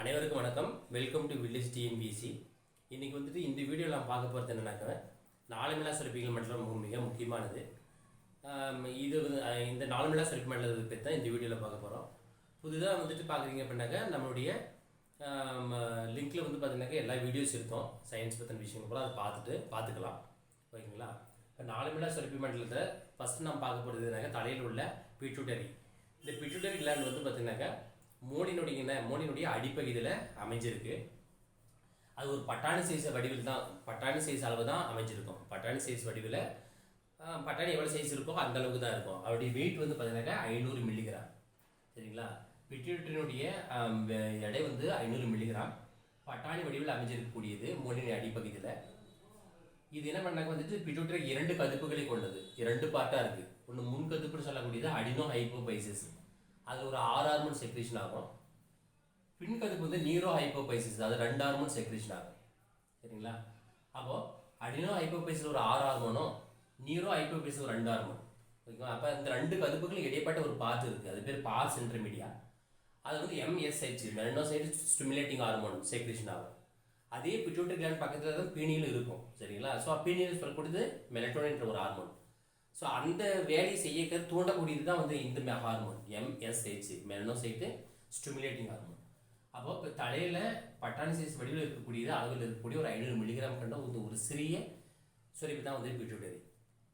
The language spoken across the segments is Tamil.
அனைவருக்கும் வணக்கம். Welcome to village TNPSC. இன்னைக்கு வந்துட்டு இந்த வீடியோவில் நான் பார்க்க போகிறது என்னன்னாக்க நாலுமில்லா சுரப்பிகள் மற்றும் மிக முக்கியமானது. இது இந்த நாலுமில்லா சுரப்பி மண்டலத்தை பற்றி தான் இந்த வீடியோவில் பார்க்க போகிறோம். புதுதாக வந்துட்டு பார்க்குறீங்க அப்படின்னாக்கா நம்மளுடைய லிங்க்கில் வந்து பார்த்தீங்கன்னாக்கா எல்லா வீடியோஸ் இருக்கும். சயின்ஸ் பற்றின விஷயங்கள் கூட அதை பார்த்துக்கலாம். ஓகேங்களா? இப்போ நாலுமில்லா சுரப்பி மண்டலத்தை ஃபஸ்ட்டு நம்ம பார்க்க போகிறதுனாக்கா தலையில் உள்ள பிட்யூட்டரி. இந்த பிட்யூட்டரி கிளாண்ட் வந்து பார்த்தீங்கன்னாக்கா மோனினுடைய அடிப்பகுதியில் அமைஞ்சிருக்கு. அது ஒரு பட்டாணி சைஸ் வடிவில் தான், பட்டாணி சைஸ் அளவு தான் அமைஞ்சிருக்கும். பட்டாணி சைஸ் வடிவில் பட்டாணி எவ்வளோ சைஸ் இருக்கோ அந்த அளவுக்கு தான் இருக்கும். அவருடைய வெயிட் வந்து பார்த்தீங்கன்னாக்கா 500 மில்லிகிராம். சரிங்களா? பிட்யூட்டரினுடைய எடை வந்து 500 மில்லிகிராம். பட்டாணி வடிவில் அமைஞ்சிருக்கக்கூடியது மோனினுடைய அடிப்பகுதியில். இது என்ன பண்ணாக்க வந்துட்டு பிட்யூட்டரி 2 கதுப்புகளை கொண்டது, 2 பார்ட்டாக இருக்குது. ஒன்று முன் கதுப்புன்னு சொல்லக்கூடியது அடினோ ஹைப்போபைசிஸ், அது ஒரு 6 ஹார்மோன் செக்ரேஷன் ஆகும். பின் கதுப்பு வந்து நியூரோ ஹைப்போபைசிஸ், அது 2 ஹார்மோன் செக்ரேஷன் ஆகும். சரிங்களா? அப்போ அடினோ ஹைப்போபைசிஸ் ஒரு 6 ஹார்மோனும் நியூரோ ஹைப்போபைசிஸ் ஒரு 2 ஹார்மோன். ஓகேவா? அப்போ இந்த 2 கதுப்புகளும் இடைப்பட்ட ஒரு பார்ட் இருக்குது, அது பேர் பாஸ் இன்டர்மீடியா. அது வந்து MSH melanocyte stimulating hormone secretion ஆகும். அதே பிட்யூட்டரி கிளாண்ட் பக்கத்தில் தான் பீனியில் இருக்கும். சரிங்களா? ஸோ பீனியில் சொல்லக்கூடியது மெலட்டோனின் ஒரு ஹார்மோன். ஸோ அந்த வேலையை செய்ய தூண்டக்கூடியது தான் வந்து இந்த ஹார்மோன் MSH மெலனோசைட்டு ஸ்டிமுலேட்டிங் ஹார்மோன். அப்போ இப்போ தலையில் பட்டாணி சைஸ் வடிவில் இருக்கக்கூடியது, அளவில் இருக்கக்கூடிய ஒரு 500 மில்லிகிராம் கண்ட வந்து ஒரு சிறிய சுரப்பி தான் வந்து பிட்யூட்டரி.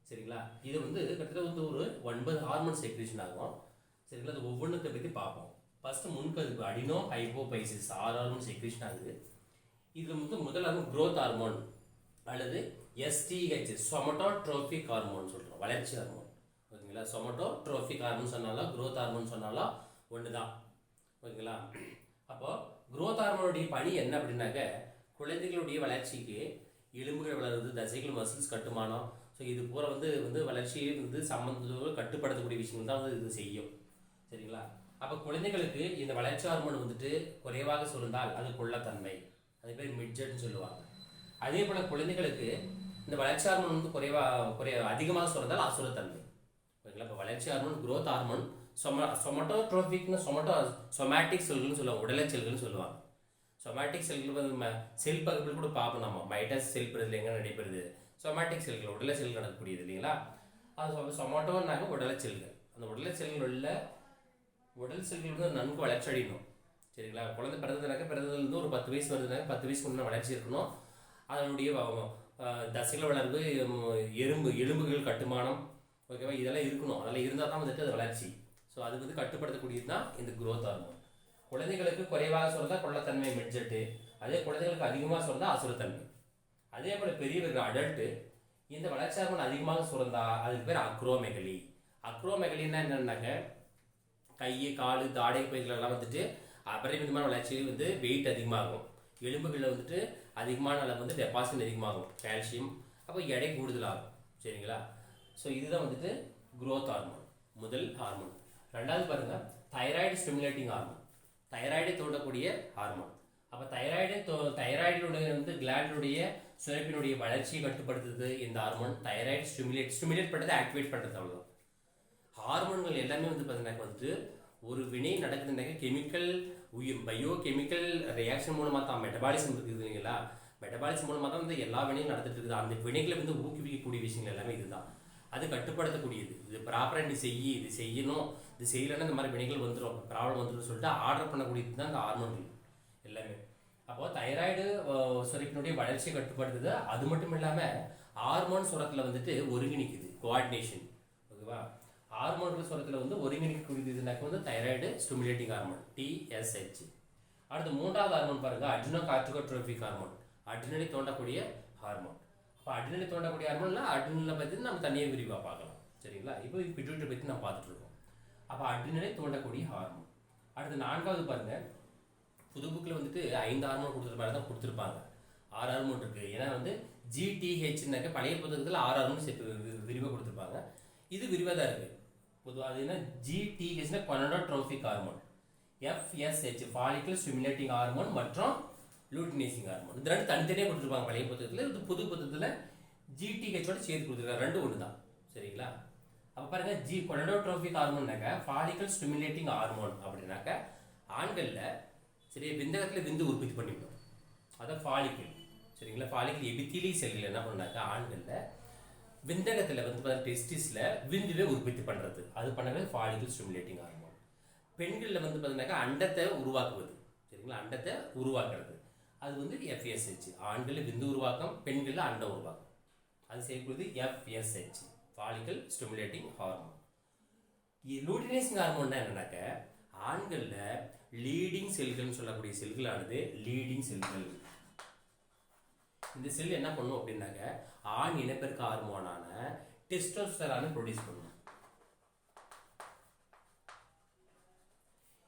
சரிங்களா? இது வந்து கிட்டத்தட்ட வந்து ஒரு 9 ஹார்மோன் செக்ரேஷன் ஆகும். சரிங்களா? அது ஒவ்வொன்றுத்தை பற்றி பார்ப்போம். ஃபர்ஸ்ட் முன்கதுப்பு அடினோ ஹைப்போபைசிஸ் 6 ஹார்மோன் செக்ரேஷன் ஆகுது. இது வந்து முதல் ஹார்மோன் குரோத் ஹார்மோன் அல்லது STH சொமட்டோட்ரோபிக் ஹார்மோன் சொல்கிறோம், வளர்ச்சி ஹார்மோன். ஓகேங்களா? சொமட்டோட்ரோபிக் ஹார்மோன் சொன்னாலும் குரோத் ஹார்மோன் சொன்னாலும் ஒன்று தான். ஓகேங்களா? அப்போ குரோத் ஹார்மோனுடைய பணி என்ன அப்படின்னாக்க குழந்தைகளுடைய வளர்ச்சிக்கு எலும்புகள் வளருது, தசைகள் மசில்ஸ் கட்டுமானம், ஸோ இது பூரா வந்து வளர்ச்சியை வந்து சம்மந்தத்தோடு கட்டுப்படுத்தக்கூடிய விஷயங்கள் தான் வந்து இது செய்யும். சரிங்களா? அப்போ குழந்தைகளுக்கு இந்த வளர்ச்சி ஹார்மோன் வந்துட்டு குறைவாக சுரந்தால் அது கொள்ளத்தன்மை, அது பேர் மிட்ஜெட்னு சொல்லுவாங்க. அதே போல் குழந்தைகளுக்கு இந்த வளர்ச்சி ஹார்மோன் வந்து அதிகமாக சுரந்தால் அசுரத்தன்மை. ஓகேங்களா? இப்போ வளர்ச்சி ஹார்மோன் குரோத் ஹார்மோன் சொமட்டோட்ரோபிக்னு சொமேட்டிக் செல்கள்னு சொல்லுவாங்க, உடலை செல்கள்னு சொல்லுவாங்க. சொமேட்டிக் செல்கள் வந்து செல் பகுப்பில் கூட பார்ப்போம் நம்ம, மைட்டஸ் செல் பிரதில் எங்கே நடைபெறுது, சொமேட்டிக் செல்கள் உடலை செல்கள் நடக்கக்கூடியது இல்லைங்களா? அது சொமட்டோன்னாக்க உடலை செல்கள். அந்த உடலை செல்கள் உள்ள உடல் செல்கள் வந்து நன்கு வளர்ச்சி அடையணும். சரிங்களா? குழந்தை பிறந்ததுலேருந்து ஒரு 10 வயசு வருதுனாக்க 10 வயசுக்கு முன்னே வளர்ச்சி இருக்கணும். அதனுடைய தசைகள் வளர்வு, எலும்புகள் கட்டுமானம், ஓகேவா, இதெல்லாம் இருக்கணும். அதெல்லாம் இருந்தால் தான் வந்துட்டு அது வளர்ச்சி. ஸோ அது வந்து கட்டுப்படுத்தக்கூடியது தான் இந்த குரோத் ஹார்மோன். குழந்தைகளுக்கு குறைவாக சொல்றதா கொள்ளத்தன்மை மிட்ஜெட்டு, அதே குழந்தைகளுக்கு அதிகமாக சொல்றதா அசுரத்தன்மை. அதே போல் பெரியவர்கள் அடல்ட்டு இந்த வளர்ச்சி ஹார்மோன் அதிகமாக சுரந்தா அதுக்கு பேர் அக்ரோமெகலி. அக்ரோமெகலின்னா என்னன்னாக்க கை கால் தாடை பகுதிகளெல்லாம் வந்துட்டு அபரிமிதமான வளர்ச்சி வந்து வெயிட் அதிகமாகும். எலும்புகளில் வந்துட்டு அதிகமான அளவு வந்து டெபாசிட் அதிகமாகும், கால்சியம், அப்போ எடை கூடுதலாகும். சரிங்களா? ஸோ இதுதான் வந்துட்டு குரோத் ஹார்மோன், முதல் ஹார்மோன். ரெண்டாவது பாருங்க, தைராய்டு ஸ்டிமுலேட்டிங் ஹார்மோன், தைராய்டை தூண்டக்கூடிய ஹார்மோன். அப்போ தைராய்டுடைய வந்து கிளாண்டுடைய சுரப்பினுடைய வளர்ச்சியை கட்டுப்படுத்துறது இந்த ஹார்மோன். தைராய்டு ஸ்டிமுலேட் பண்ணுறது, ஆக்டிவேட் பண்ணுறது, அவ்வளோதான். ஹார்மோன்கள் எல்லாமே வந்து பார்த்தீங்கன்னா வந்துட்டு ஒரு வினை நடக்குதுனாக்க கெமிக்கல் பயோ கெமிக்கல் ரியாக்ஷன் மூலமாக தான், மெட்டபாலிசம் இருக்குதுங்களா, மெட்டபாலிசம் மூலமாக தான் வந்து எல்லா வினையும் நடந்துட்டு இருக்குது. அந்த வினைகளை வந்து ஊக்குவிக்கக்கூடிய விஷயங்கள் எல்லாமே இதுதான். அது கட்டுப்படுத்தக்கூடியது. இது ப்ராப்பராக நீ இது செய்யணும், இது செய்யலைன்னா இந்த மாதிரி வினைகள் வந்துடும், ப்ராப்ளம் வந்துடும் சொல்லிட்டு ஆர்டர் பண்ணக்கூடியது தான் இந்த ஹார்மோன்கள் எல்லாமே. அப்போது தைராய்டு சுரப்பினுடைய வளர்ச்சியை கட்டுப்படுத்துது. அது மட்டும் இல்லாமல் ஹார்மோன் சுரத்தில் வந்துட்டு ஒருங்கிணைக்குது, கோஆர்டினேஷன். ஓகேவா? ஹார்மோன்கள் சுரத்தில் வந்து ஒருங்கிணைக்கக்கூடியதுனாக்க வந்து தைராய்டு ஸ்டிமுலேட்டிங் ஹார்மோன் TSH. அடுத்து மூன்றாவது ஹார்மோன் பாருங்க, அட்ரினோ கார்டிகோட்ரோபிக் ஹார்மோன், அட்ரினலை தோண்டக்கூடிய ஹார்மோன். இப்போ அட்ரினலை தோண்டக்கூடிய ஹார்மோன்ல அட்ரினலை பற்றி நம்ம தனியாக விரிவாக பார்க்கலாம். சரிங்களா? இப்போ பிட்யூட்டரி பற்றி நம்ம பார்த்துட்டு இருக்கோம். அப்போ அட்ரினலை தோண்டக்கூடிய ஹார்மோன். அடுத்து நான்காவது பாருங்க, புது புக்கில் வந்துட்டு 5 ஹார்மோன் கொடுத்துருப்பாங்க. 6 ஹார்மோன் இருக்குது. ஏன்னா வந்து GTHனாக்க பழைய புத்தகத்தில் 6 ஹார்மோன் விரிவாக கொடுத்துருப்பாங்க. இது விரிவாக தான் இருக்குது. பொதுவாக அது என்ன, GTHனா gonadotropic hormone, FSH follicle stimulating hormone மற்றும் லூட்டினேசிங் ஹார்மோன். இது ரெண்டு தனித்தனியாக கொடுத்துருப்பாங்க பழைய புத்தகத்தில். இது புது புத்தகத்தில் GTHோட சேர்த்து கொடுத்துருக்காங்க, ரெண்டு ஒன்று தான். சரிங்களா? அப்போ பாருங்க, கொனடோட்ரோபிக் ஹார்மோன்னாக்க ஃபாலிக்கல் ஸ்டிமுலேட்டிங் ஹார்மோன் அப்படின்னாக்க ஆண்களில் சரி, விந்தகத்தில் விந்து உற்பத்தி பண்ணிவிடும், அதான் ஃபாலிக்கல். சரிங்களா, ஃபாலிக்கல் எபித்திலி செல்கள் என்ன பண்ணாக்கா ஆண்களில் விந்தகத்தில் வந்து டெஸ்டிஸில் விந்துவே உற்பத்தி பண்ணுறது, அது பண்ணவே ஃபாலிக்கல் ஸ்டிமுலேட்டிங் ஹார்மோன். பெண்களில் வந்து பார்த்தீங்கன்னாக்கா அண்டத்தை உருவாக்குவது. சரிங்களா, அண்டத்தை உருவாக்குறது அது வந்து FSH. ஆண்களில் விந்து உருவாக்கம், பெண்களில் அண்ட உருவாக்கம், அது செய்யக்கூடியது FSH, follicle stimulating hormone. Luteinizing hormone என்னன்னாக்க ஆண்களில் லீடிங் செல்கள்னு சொல்லக்கூடிய செல்களானது லீடிங் செல்கள். இந்த செல் என்ன பண்ணும் அப்படின்னாக்க ஆண் இனப்பெருக்க ஹார்மோனான டெஸ்டோஸ்டெரானை ப்ரொடியூஸ் பண்ணும்.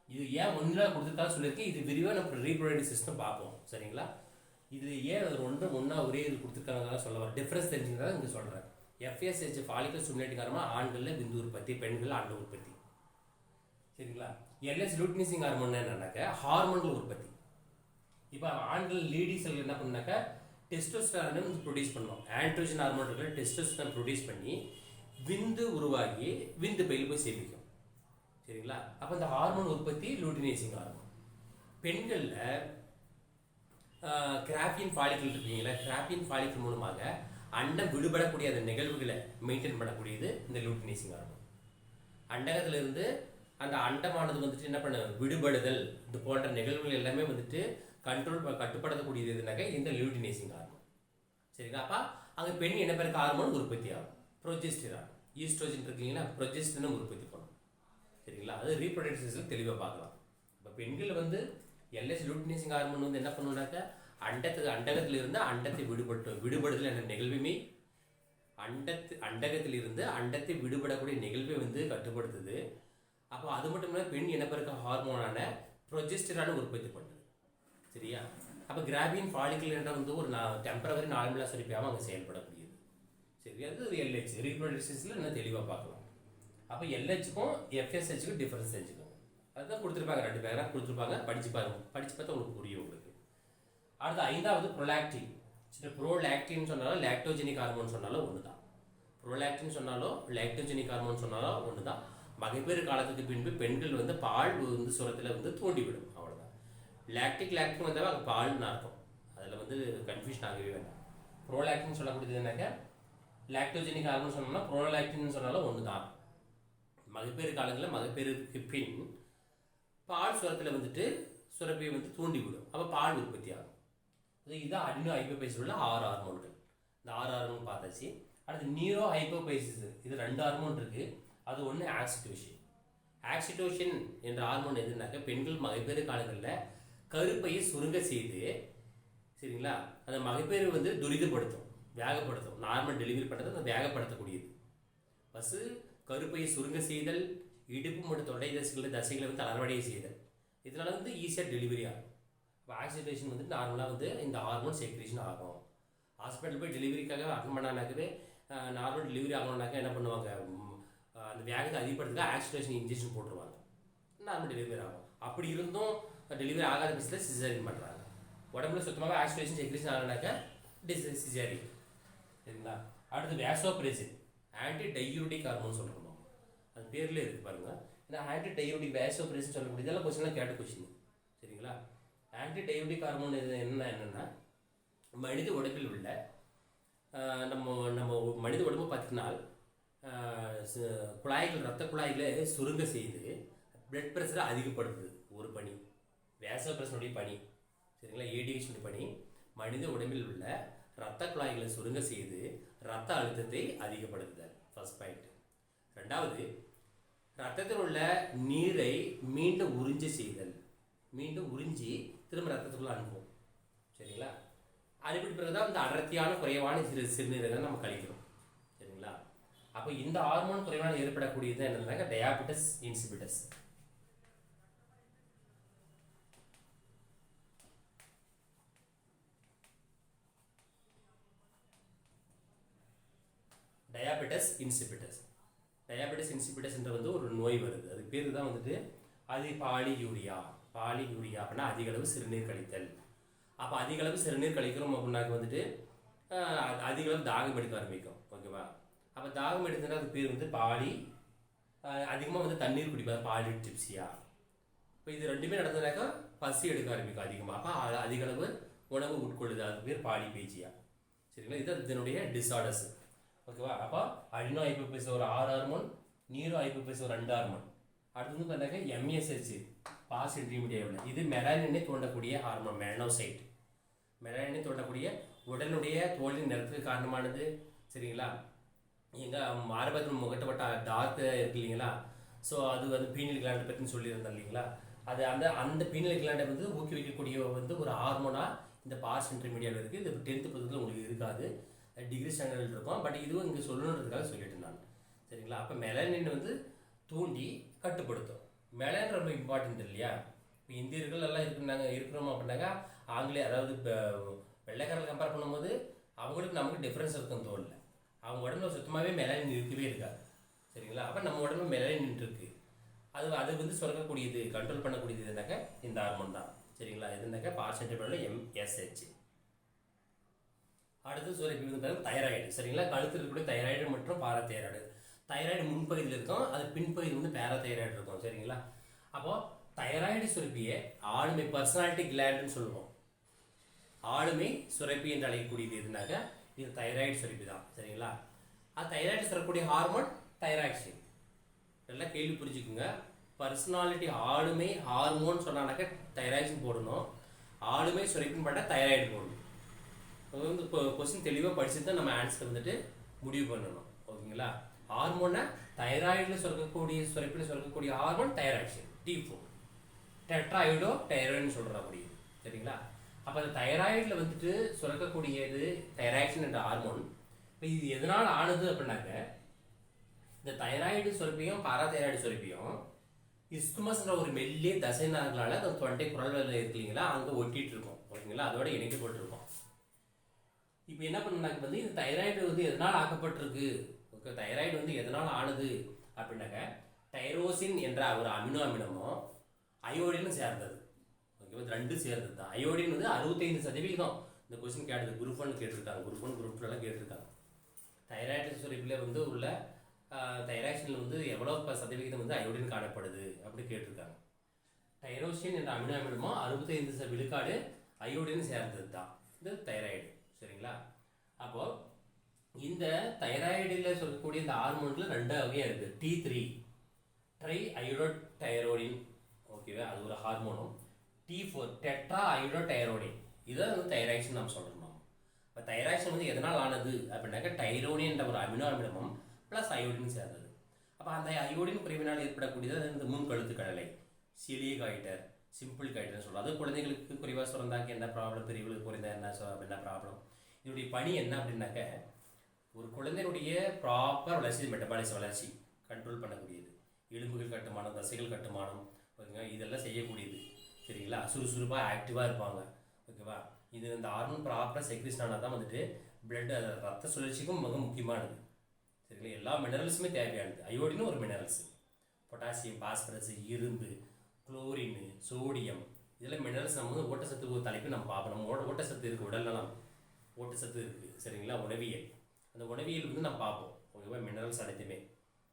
இது ஏன் ஒன்றாக கொடுத்துருக்கா சொல்லியிருக்கேன். இது விரிவாக நம்ம ரீப்ரொடக்டிவ் சிஸ்டம் பார்ப்போம். சரிங்களா, இது ஏன் ஒன்றா ஒரே இது கொடுத்துருக்காங்க சொல்ல வர டிஃப்ரென்ஸ் தெரிஞ்சுக்கிறதா இங்கே சொல்கிறேன். FSH ஃபாலிக்கல் ஸ்டிமுலேட்டிங் ஹார்மோன் ஆண்களில் விந்து உற்பத்தி, பெண்களில் அண்ட உற்பத்தி. சரிங்களா, LH லூட்டினைசிங் ஹார்மோன் என்னன்னாக்க ஹார்மோன்கள் உற்பத்தி. இப்போ ஆண்கள் லீடிங் செல் என்ன பண்ணாக்கா டெஸ்டோஸ்டெரானை வந்து ப்ரொடியூஸ் பண்ணுவோம். ஆண்ட்ரோஜன் ஹார்மோன் இருக்கிற டெஸ்டோஸ்டெரான் ப்ரொடியூஸ் பண்ணி விந்து உருவாகி விந்து பையில் போய் சேமிக்கும். சரிங்களா, அப்போ இந்த ஹார்மோன் உற்பத்தி லூட்டினைசிங் ஹார்மோன். பெண்களில் கிராஃபின் ஃபாலிக்கல் இருக்கீங்களா, கிராஃபின் ஃபாலிக்கல் மூலமாக அண்டம் விடுபடக்கூடிய அந்த நிகழ்வுகளை மெயின்டைன் பண்ணக்கூடியது இந்த லூட்டினைசிங் ஹார்மோன். அண்டகத்திலிருந்து அந்த அண்டமானது வந்துட்டு என்ன பண்ண விடுபடுதல் இது போன்ற நிகழ்வுகள் எல்லாமே வந்துட்டு கட்டுப்படுத்தக்கூடியது எதுனாக்க இந்த லூட்டினைசிங் ஹார்மோன். சரிங்களா, அப்போ அங்கே பெண் இனப்பெருக்க ஹார்மோன் உற்பத்தி ஆகும். ப்ரொஜெஸ்டரான், ஈஸ்ட்ரோஜன் இருக்கீங்களா, ப்ரொஜெஸ்டரான் உற்பத்தி பண்ணும். சரிங்களா, அது ரீப்ரொடக்டிவ் சிஸ்டம் தெளிவாக பார்க்கலாம். இப்போ பெண்கள் வந்து LH லூட்டினைசிங் ஹார்மோன் வந்து என்ன பண்ணுனாக்க அண்டகத்திலிருந்து அண்டத்தை விடுபடுதல் என்ற நிகழ்வுமே அண்டகத்திலிருந்து அண்டத்தை விடுபடக்கூடிய நிகழ்வை வந்து கட்டுப்படுத்துது. அப்போ அது மட்டும் இல்லாமல் பெண் இனப்பெருக்க ஹார்மோனான ப்ரொஜெஸ்டரானை உற்பத்தி பண்ணுது. சரியா, அப்போ கிராபின் ஃபாலிக்கல் என்ற வந்து ஒரு டெம்பரவரி நார்மலாக சுரப்பியாமல் அங்கே செயல்படக்கூடியது. சரி, அது ஒரு LH ரீப்ரொடக்டிவ் சிஸ்டத்தில் இன்னும் தெளிவாக பார்க்கலாம். அப்போ LHக்கும் FSHக்கும் டிஃபரன்ஸ் தெரிஞ்சுக்கோங்க. அதுதான் கொடுத்துருப்பாங்க, 2 பேராக கொடுத்துருப்பாங்க, படித்து பார்த்தா உங்களுக்கு புரியும் உங்களுக்கு. அடுத்து 5வது ப்ரோலாக்டின். சரி, ப்ரோலாக்டின் சொன்னாலும் லாக்டோஜெனிக் ஹார்மோன் சொன்னாலும் ஒன்று தான். ப்ரோலாக்டின் சொன்னாலும் லாக்டோஜெனிக் ஹார்மோன் சொன்னாலும் ஒன்று தான். மகப்பேறு காலத்துக்கு பின்பு பெண்கள் வந்து பால் வந்து சுரத்தில் வந்து தூண்டிவிடும், அவ்வளோதான். லாக்டிக் வந்தால் அங்கே பால்னு அர்த்தம், அதில் வந்து கன்ஃபியூஷன் ஆகவே வேண்டாம். ப்ரோலாக்டின் சொல்லக்கூடியது என்னக்கா லாக்டோஜெனிக் ஹார்மோன் சொன்னோம்னா ப்ரோலாக்டின் சொன்னாலும் ஒன்று தான். மகப்பேறு காலங்களில் மகப்பேறுக்கு பின் பால் சுரத்தில் வந்துட்டு சுரப்பியை வந்து தூண்டிவிடும், அப்போ பால் உற்பத்தி ஆகும். இதுதான் அடினோ ஹைப்போபைசிஸ் உள்ள 6 ஹார்மோன்கள். இந்த 6 ஹார்மோன் பார்த்தாச்சு. அடுத்து நியூரோ ஹைப்போபைசிஸ், இது 2 ஹார்மோன் இருக்குது. அது ஒன்று ஆக்சிடோசின். ஆக்சிடோசின் என்ற ஹார்மோன் எதுனாக்க பெண்கள் மகப்பேறு காலங்களில் கருப்பையை சுருங்க செய்து, சரிங்களா, அந்த மகப்பேறு வந்து துரிதப்படுத்தும், வேகப்படுத்தும். நார்மல் டெலிவரி பண்ணுறது அந்த வேகப்படுத்தக்கூடியது. கருப்பையை சுருங்க செய்தல், இடுப்பு மற்றும் தொண்டை தசைகளை வந்து தளர்வடைய செய்தல், இதனால வந்து ஈஸியாக டெலிவரி ஆகும். இப்போ ஆக்சிடேஷன் வந்து நார்மலாக வந்து இந்த ஹார்மோன் செக்ரேஷன் ஆகும். ஹாஸ்பிட்டல் போய் டெலிவரிக்காக அட்டன் பண்ணானாக்கவே நார்மல் டெலிவரி ஆகணும்னாக்கா என்ன பண்ணுவாங்க, அந்த வேகத்தை அதிகப்படுத்துக்க ஆக்சிடேஷன் இன்ஜெக்ஷன் போட்டுருவாங்க, நார்மல் டெலிவரி ஆகும். அப்படி இருந்தும் டெலிவரி ஆகாத பட்சத்தில் சிசேரியன் பண்ணுறாங்க. உடம்புல சுத்தமாக ஆக்சிடேஷன் செக்ரேஷன் ஆகணுனாக்கா சிசேரியன். சரிங்களா, அடுத்து வேசோப்ரெசின், ஆன்டி டையூரிட்டிக் ஹார்மோன் சொல்கிறோம், அது பேர்லேயே இருக்குது பாருங்கள். ஏன்னா ஆன்டி டையூரிட்டிக் வேசோப்ரெசின் சொல்லக்கூடிய இதெல்லாம் கொஸ்டின்லாம் கேட்ட கொஸ்டின். சரிங்களா, ஆன்டி டையூரிட்டிக் ஹார்மோன் என்னென்னா மனித உடம்பில் உள்ள நம்ம மனித உடம்பு பார்த்திங்கனால் குழாய்கள், ரத்த குழாய்களை சுருங்க செய்து பிளட் ப்ரெஷரை அதிகப்படுத்துது. ஒரு பணி வேசோப்ரெசினுடைய பணி. சரிங்களா, ஏடிஹெச்னுடைய பணி மனித உடம்பில் உள்ள ரத்த குழாய்களை சுருங்க செய்து ரத்த அழுத்தத்தை அதிகப்படுத்துதல், ஃபர்ஸ்ட் பாயிண்ட். 2வது, ரத்தத்தில் உள்ள நீரை மீண்டும் உறிஞ்சி செய்தல், மீண்டும் உறிஞ்சி திரும்ப ரத்தத்துக்குள்ள அனுப்பும். சரிங்களா, அதுபடி பிறகுதான் இந்த அடர்த்தியான குறைவான சிறுநீரகத்தை நம்ம கழிக்கிறோம். சரிங்களா, அப்போ இந்த ஹார்மோன் குறைவான ஏற்படக்கூடியது என்னன்னாக்க டயாபெட்டிஸ் இன்சிபிட்டஸ். டயாபெட்டிஸ் இன்சிபிட்டஸ் என்ற வந்து ஒரு நோய் வருது. அது பேர் தான் வந்துட்டு அது பாலியூரியா அப்படின்னா அதிக அளவு சிறுநீர் கழித்தல். அப்போ அதிக அளவு சிறுநீர் கழிக்கிறோம் அப்படின்னாக்க வந்துட்டு அதிக அளவு தாகம் எடுக்க ஆரம்பிக்கும். ஓகேவா, அப்போ தாகம் எடுத்ததுன்னா அது பேர் வந்து அதிகமாக வந்து தண்ணீர் குடிப்பாங்க, பாலிடிப்சியா. இப்போ இது ரெண்டுமே நடந்ததுனாக்கா பசி எடுக்க ஆரம்பிக்கும் அதிகமாக. அப்போ அதிக அளவு உணவு உட்கொள்ளுது, அது பேர் பாலிபேஜியா. சரிங்களா, இது இதனுடைய டிஸார்டர்ஸ். ஓகேவா. அப்போ அடினோ ஹைப்போபிஸ் ஒரு 6 ஹார்மோன், நீரோ ஹைப்போபிஸ் ஒரு 2 ஹார்மோன். அடுத்து வந்து பார்த்தாக்க எம்எஸ்ஹெச் பாஸ் இன்டர்மீடியேட், இது மெலானினை தூண்டக்கூடிய ஹார்மோன் மெலனோசைட். மெலானினை தூண்டக்கூடிய உடலுடைய தோலின் நிறத்துக்கு காரணமானது. சரிங்களா, எங்கள் ஆரம்பத்தில் முகட்டப்பட்ட டார்க் இருக்கு இல்லைங்களா, ஸோ அது வந்து பீனியல் கிளாண்டை பற்றின்னு சொல்லியிருந்தேன் இல்லைங்களா, அது அந்த பீனியல் கிளாண்டை வந்து ஊக்குவிக்கக்கூடிய வந்து ஒரு ஹார்மோனாக இந்த பாஸ் இன்டர்மீடியேட் இருக்குது. இது 10th பக்கத்தில் உங்களுக்கு இருக்காது, டிகிரி ஸ்டாண்டர்ட் இருக்கும். பட் இதுவும் இங்கே சொல்லணுன்றதுக்காக சொல்லிட்டு நான். சரிங்களா, அப்போ மெலானின் வந்து தூண்டி கட்டுப்படுத்தும். மெலானின் ரொம்ப இம்பார்ட்டன்ட் இல்லையா. இப்போ இந்தியர்கள் எல்லாம் இருக்கிறோம் அப்படின்னாக்கா ஆங்கிலேய, அதாவது இப்போ வெள்ளைக்காரர்கள் கம்பேர் பண்ணும்போது அவங்களுக்கு நமக்கு டிஃப்ரென்ஸ் இருக்கும் தோலில். அவங்க உடம்புல சுத்தமாகவே மெலானின் இருக்கவே இருக்காது. சரிங்களா, அப்போ நம்ம உடம்புல மெலானின் இருக்குது. அது வந்து சுரக்கக்கூடியது, கண்ட்ரோல் பண்ணக்கூடியது எதுனாக்கா இந்த ஹார்மோன் தான். சரிங்களா, எதுனாக்கா பார்சன்டேஜ் எம்எஸ்ஹெச். அடுத்து சுரப்பி தைராய்டு. சரிங்களா, கழுத்தில் இருக்கக்கூடிய தைராய்டு மற்றும் பாராதைராய்டு. தைராய்டு முன்பகுதியில் இருக்கும், அது பின்பகுதியில் வந்து பேராதைராய்டு இருக்கும். சரிங்களா, அப்போ தைராய்டு சுரப்பியை ஆளுமை பர்சனாலிட்டி கிளாண்டுன்னு சொல்லுவோம். ஆளுமை சுரப்பி என்று அழைக்கக்கூடியது எதுனாக்கா இது தைராய்டு சுரப்பி தான். சரிங்களா, அது தைராய்டு சுரக்கக்கூடிய ஹார்மோன் தைராக்சின். நல்லா கேள்வி புரிஞ்சுக்குங்க. பர்சனாலிட்டி ஆளுமை ஹார்மோன் சொன்னாக்க தைராக்சின் போடணும், ஆளுமை சுரப்பின்னு பார்த்தா தைராய்டு போடணும். அது வந்து இப்போ கொஸ்டின் தெளிவாக படிச்சுட்டு தான் நம்ம ஆன்சர் வந்துட்டு முடிவு பண்ணணும். ஓகேங்களா, ஹார்மோனை தைராய்டில் சுரக்கக்கூடிய ஹார்மோன் தைராக்சின், T4. டெட்ராய்டோ தைராய்டுன்னு சொல்கிறக்கூடிய. சரிங்களா, அப்போ அந்த தைராய்டில் வந்துட்டு சுரக்கக்கூடியது தைராக்சின் என்ற ஹார்மோன். இப்போ இது எதனால் ஆனது அப்படின்னாக்க இந்த தைராய்டு சுரப்பியும் பாராதைராய்டு சுரப்பியும் இஸ்துமஸ்ன்ற ஒரு மெல்லிய தசைநார்களால் அந்த தொண்டை குரல் இருக்கு இல்லைங்களா, அங்கே ஒட்டிட்டு இருக்கும். ஓகேங்களா, அதோட இணைக்கப்பட்டிருக்கும். இப்போ என்ன பண்ணாக்க வந்து இந்த தைராய்டு வந்து எதனால் ஆக்கப்பட்டிருக்கு, ஓகே, தைராய்டு வந்து எதனால் ஆனது அப்படின்னாக்க டைரோசின் என்ற ஒரு அமினோ அமிலமும் அயோடினும் சேர்ந்தது. ஓகேவா, ரெண்டும் சேர்ந்தது தான். அயோடின் வந்து 65% இந்த கொஸ்டின் கேட்டது. குரூப் 1 கேட்டிருக்காங்க, குரூப் 1 குரூப் 2 கேட்டிருக்காங்க. தைராய்டு சுரப்பில் வந்து உள்ள தைராக்சினில் வந்து எவ்வளோ சதவிகிதம் வந்து அயோடின் காணப்படுது அப்படி கேட்டிருக்காங்க. டைரோசின் என்ற அமினோ அமிலமும் 65% விழுக்காடு அயோடின் சேர்ந்தது தான் இந்த தைராய்டு. சரிங்களா, அப்போ இந்த தைராய்டில் சொல்லக்கூடிய இந்த ஹார்மோன்கள் 2 வகையாக இருக்குது. T3 ட்ரை அயோடோ டைரோடின், ஓகேவா, அது ஒரு ஹார்மோனும். T4 டெட்ரா அயோடோ டைரோடின், இதான் வந்து தைராக்சின் நம்ம சொல்கிறோம். இப்போ தைராக்சின் வந்து எதனால் ஆனது அப்படின்னாக்க டைரோடின் என்ற ஒரு அமினோ அமிலமும் ப்ளஸ் அயோடின் சேர்ந்தது. அப்போ அந்த அயோடின் குறைவினால் ஏற்படக்கூடியது இந்த முன்கழுத்து கடலை, சிலிய காய்டர், சிம்பிள் காய்டர்னு சொல்கிறோம். அது குழந்தைகளுக்கு குறைவாக சுரந்தாக்க என்ன ப்ராப்ளம், பெரியவர்களுக்கு குறைந்தா என்ன ப்ராப்ளம். இதனுடைய பணி என்ன அப்படின்னாக்க ஒரு குழந்தையினுடைய ப்ராப்பர் வளர்ச்சி, மெட்டபாலிச வளர்ச்சி கண்ட்ரோல் பண்ணக்கூடியது. எலும்புகள் கட்டுமானம், தசைகள் கட்டுமானம், ஓகேங்களா, இதெல்லாம் செய்யக்கூடியது. சரிங்களா, சுறுசுறுப்பாக ஆக்டிவாக இருப்பாங்க. ஓகேவா, இது இந்த ஹார்மோன் ப்ராப்பராக செக்ரிஷன் ஆனால் தான் வந்துட்டு பிளட் ரத்த சுழற்சிக்கும் மிக முக்கியமானது. சரிங்களா, எல்லா மினரல்ஸுமே தேவையானது. அயோடினும் ஒரு மினரல்ஸ். பொட்டாசியம், பாஸ்பரஸ், இரும்பு, குளோரின், சோடியம், இதெல்லாம் மினரல்ஸ். நம்ம வந்து ஊட்டச்சத்து ஒரு தலைப்பு நம்ம பார்ப்போம். நம்ம ஊட்டச்சத்து இருக்குது, உடல்லாம் ஊட்டச்சத்து இருக்குது. சரிங்களா, உணவியல், அந்த உணவியல் வந்து நம்ம பார்ப்போம். ஓகேவா, மினரல்ஸ் அனைத்துமே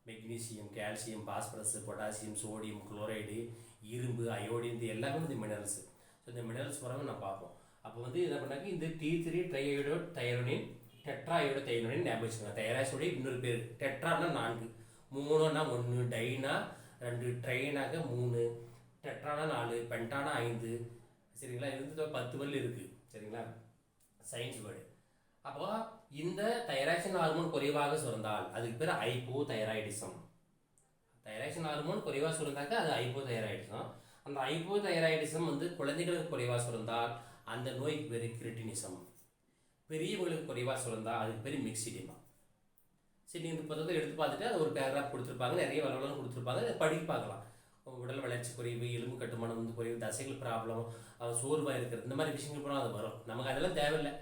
magnesium, calcium, phosphorus, potassium, sodium, chloride, இரும்பு, அயோடின், இது எல்லாமே இந்த மினரல்ஸ். ஸோ இந்த மினரல்ஸ் வராமல் நம்ம பார்ப்போம். அப்போ வந்து என்ன பண்ணாக்க இந்த T3 ட்ரையோடோ தைரோனின், டெட்ராயோடோ தைரோனின் ஞாபகம் வச்சுக்கோங்க. தைராய்டோடைய இன்னொரு பேர். டெட்ரானா 4, 3னா 1, டைனா 2, ட்ரைனாக 3, டெட்ரானா 4, பென்டானா 5. சரிங்களா, இது வந்து 10 வரையில் இருக்குது. சரிங்களா, சயின்ஸ் வேர்டு. அப்போ இந்த தைராக்சின் ஹார்மோன் குறைவாக சுரந்தால் அதுக்கு பேர் ஹைப்போதைராய்டிசம். தைராக்சின் ஹார்மோன் குறைவாக சுரந்தாக்க அது ஹைப்போதைராய்டிசம். அந்த ஹைப்போதைராய்டிசம் வந்து குழந்தைகளுக்கு குறைவாக சுரந்தால் அந்த நோய்க்கு பேர் கிரிட்டினிசம். பெரியவங்களுக்கு குறைவாக சுரந்தால் அதுக்கு பேர் மிக்சிடிமா. சரி, இந்த புத்தகத்தை எடுத்து பார்த்துட்டு அது ஒரு பேராகிராஃப் கொடுத்துருப்பாங்க, நிறைய வரலாறு கொடுத்துருப்பாங்க, அதை படிக்க பார்க்கலாம். உடல் வளர்ச்சி குறைவு, எலும்பு கட்டுமானம் வந்து குறைவு, தசைகள் ப்ராப்ளம், சோர்வாக இருக்கிறது, இந்த மாதிரி விஷயங்கள் போனால் அது வரும். நமக்கு அதெல்லாம் தேவையில்லை.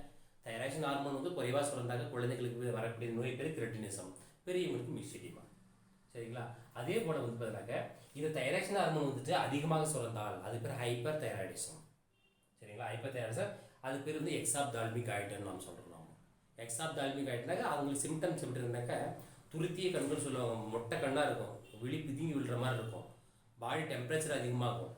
தைராக்சின் ஹார்மோன் வந்து குறைவாக சுரந்தாக்க குழந்தைகளுக்கு வரக்கூடிய நோய் பேர் கிரிட்டினிசம், பெரியவங்களுக்கு மிக்சிடிமா. சரிங்களா, அதே போல் வந்து பார்த்தீங்கன்னாக்க இந்த தைராக்சின் ஹார்மோன் வந்துட்டு அதிகமாக சுரந்தால் அது பேர் ஹைப்பர் தைராய்டிசம். சரிங்களா, ஹைப்பர் தைராய்டிசம் அது பேர் வந்து எக்ஸாப்தால்மிக் ஆகிட்டுன்னு நம்ம சொல்கிறோம். எக்ஸாப்தால்மிக் ஆகிட்டுனாக்க அவங்களுக்கு சிம்டம்ஸ் எப்படி இருந்தாக்க துருத்திய கண்கள் சொல்லுவாங்க, மொட்டை கண்ணாக இருக்கும், விழி பிதுங்கி விழுற மாதிரி இருக்கும், பாடி டெம்பரேச்சர் அதிகமாகும்,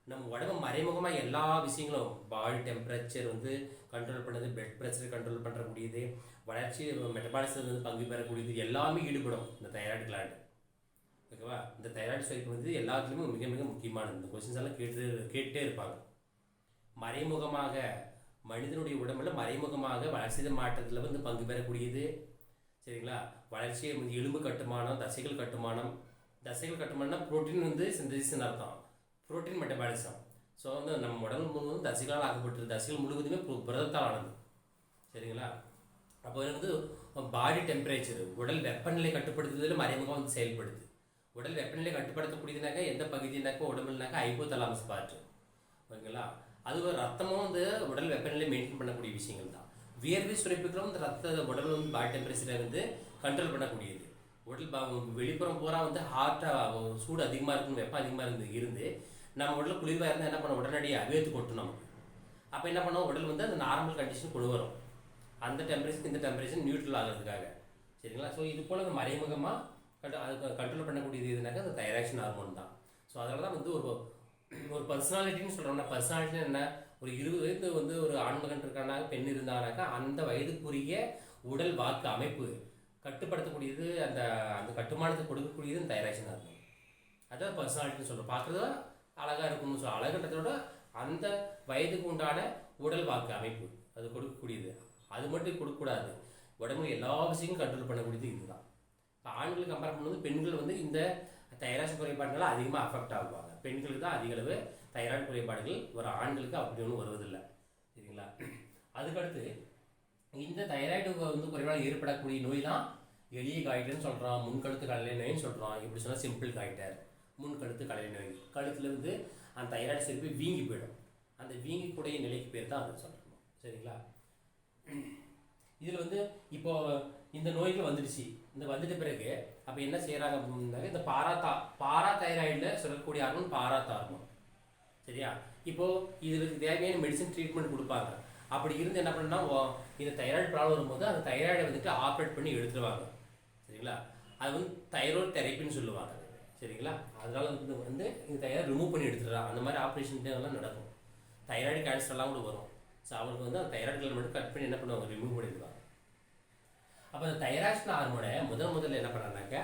நம்ம உடம்பு மறைமுகமாக எல்லா விஷயங்களும் பாடி டெம்பரேச்சர் வந்து கண்ட்ரோல் பண்ணுறது, பிளட் ப்ரெஷர் கண்ட்ரோல் பண்ணுறக்கூடியது, வளர்ச்சி மெட்டபாலிசம் வந்து பங்கு பெறக்கூடியது எல்லாமே ஈடுபடும் இந்த தைராய்டு கிளாண்டு. ஓகேவா? இந்த தைராய்டு சுரப்பி வந்து எல்லாத்துலேயுமே மிக மிக முக்கியமானது. இந்த கொஸ்டின்ஸ் எல்லாம் கேட்டே இருப்பாங்க. மறைமுகமாக மனிதனுடைய உடம்புல மறைமுகமாக வளர்ச்சி மாற்றத்தில் வந்து பங்கு பெறக்கூடியது. சரிங்களா? வளர்ச்சியை வந்து எலும்பு கட்டுமானம், தசைகள் கட்டுமானம். தசைகள் கட்டுமானம்னா புரோட்டீன் வந்து சிந்தசிஸ்ன்னு அர்த்தம். Protein metabolism. ஸோ வந்து நம்ம உடல் முழுவதும் தசைகளால் ஆக்கப்பட்டிருக்கு. தசைகள் முழுவதுமே புரதத்தால் ஆனது. சரிங்களா? அப்போ வந்து பாடி டெம்பரேச்சர், உடல் வெப்பநிலை கட்டுப்படுத்துறதுல மறைமுகம் வந்து செயல்படுது. உடல் வெப்பநிலை கட்டுப்படுத்தக்கூடியதுனாக்கா எந்த பகுதினாக்கா உடம்புனாக்கா ஹைபோதலாமஸ் பார்ட். ஓகேங்களா? அது ஒரு ரத்தமும் வந்து உடல் வெப்பநிலை மெயின்டைன் பண்ணக்கூடிய விஷயங்கள் தான். வியர்வை சுரப்பிகளும் இந்த உடல் வந்து பாடி டெம்பரேச்சரை வந்து கண்ட்ரோல் பண்ணக்கூடியது. உடல் வெளிப்புறம் பூரா வந்து ஹார்ட்டாக சூடு அதிகமாக இருக்கும், வெப்பம் அதிகமாக இருந்து நம்ம உடல் குளிர்வாக இருந்தால் என்ன பண்ணோம், உடனடியாக வேர்த்து கொட்டும் நமக்கு. அப்போ என்ன பண்ணோம், உடல் வந்து அந்த நார்மல் கண்டிஷன் கொண்டு வரும். அந்த டெம்பரேச்சருக்கு இந்த டெம்பரேச்சர் நியூட்ரல் ஆகிறதுக்காக. சரிங்களா? ஸோ இது போல் அந்த மறைமுகமாக அது கண்ட்ரோல் பண்ணக்கூடியது எதுனாக்கா அந்த தைராக்சின் ஹார்மோன் தான். ஸோ அதனால தான் வந்து ஒரு பர்சனாலிட்டின்னு சொல்கிறோம்னா, பர்சனாலிட்டின்னு என்ன, ஒரு 20 வயது வந்து ஒரு ஆண்மகன் இருக்கானா பெண் இருந்தானாக்கா அந்த வயதுக்குரிய உடல் வாக்கு அமைப்பு கட்டுப்படுத்தக்கூடியது, அந்த அந்த கட்டுமானத்தை கொடுக்கக்கூடியது இந்த தைராக்சின் ஹார்மோன். அதான் பர்சனாலிட்டின்னு சொல்கிறோம். பார்க்குறதா அழகாக இருக்கும்னு சொல்ல, அழகுன்றதோட அந்த வயதுக்கு உண்டான உடல் வாக்கு அமைப்பு அது கொடுக்கக்கூடியது. அது மட்டும் கொடுக்கக்கூடாது, உடம்புல எல்லா விஷயங்களும் கண்ட்ரோல் பண்ணக்கூடியது இதுதான். இப்போ ஆண்களுக்கு கம்பேர் பண்ணும்போது பெண்கள் வந்து இந்த தைராய்டு குறைபாடுனால அதிகமாக அஃபெக்ட் ஆகுவாங்க. பெண்களுக்கு தான் அதிக அளவு தைராய்டு குறைபாடுகள் வரும், ஆண்களுக்கு அப்படி ஒன்றும் வருவதில்லை. சரிங்களா? அதுக்கடுத்து இந்த தைராய்டு வந்து குறைபாடு ஏற்படக்கூடிய நோய் தான் எளிய காய்டர்னு சொல்கிறோம், முன்கழுத்து கலை நோயின்னு சொல்கிறோம். இப்படி சொன்னால் சிம்பிள் காய்டர், முன்கழுத்து கலை நோய். கழுத்தில் வந்து அந்த தைராய்டு செல்வி வீங்கி போயிடும். அந்த வீங்கிக்கூடிய நிலைக்கு பேர் தான் அது சொல்கிறோம். சரிங்களா? இதில் வந்து இப்போது இந்த நோய்கள் வந்துடுச்சு, இந்த வந்துட்ட பிறகு அப்போ என்ன செய்கிறாங்க அப்படின்னாக்க, இந்த பாராதைராய்டில் சொல்லக்கூடிய ஹார்மோன் பாராதார்மோன். சரியா? இப்போது இதுக்கு தேவையான மெடிசன் ட்ரீட்மெண்ட் கொடுப்பாங்க. அப்படி இருந்து என்ன பண்ணா, இந்த தைராய்டு ப்ராப்ளம் வரும்போது அந்த தைராய்டை வந்துட்டு ஆப்ரேட் பண்ணி எடுத்துருவாங்க. சரிங்களா? அது வந்து தைராய்டு தெரப்பின்னு சொல்லுவாங்க. சரிங்களா? அதனால வந்து இந்த தைராய்டு ரிமூவ் பண்ணி எடுத்துடுறாங்க. அந்த மாதிரி ஆப்ரேஷன் எல்லாம் நடக்கும். தைராய்டு கேன்சர்லாம் கூட வரும். ஸோ அவங்களுக்கு வந்து அந்த தைராய்டு மட்டும் கட் பண்ணி என்ன பண்ணுவாங்க, ரிமூவ் பண்ணிடுவாங்க. அப்போ அந்த தைராக்சின் ஹார்மோனை முதல்ல என்ன பண்ணாங்கனாக்கா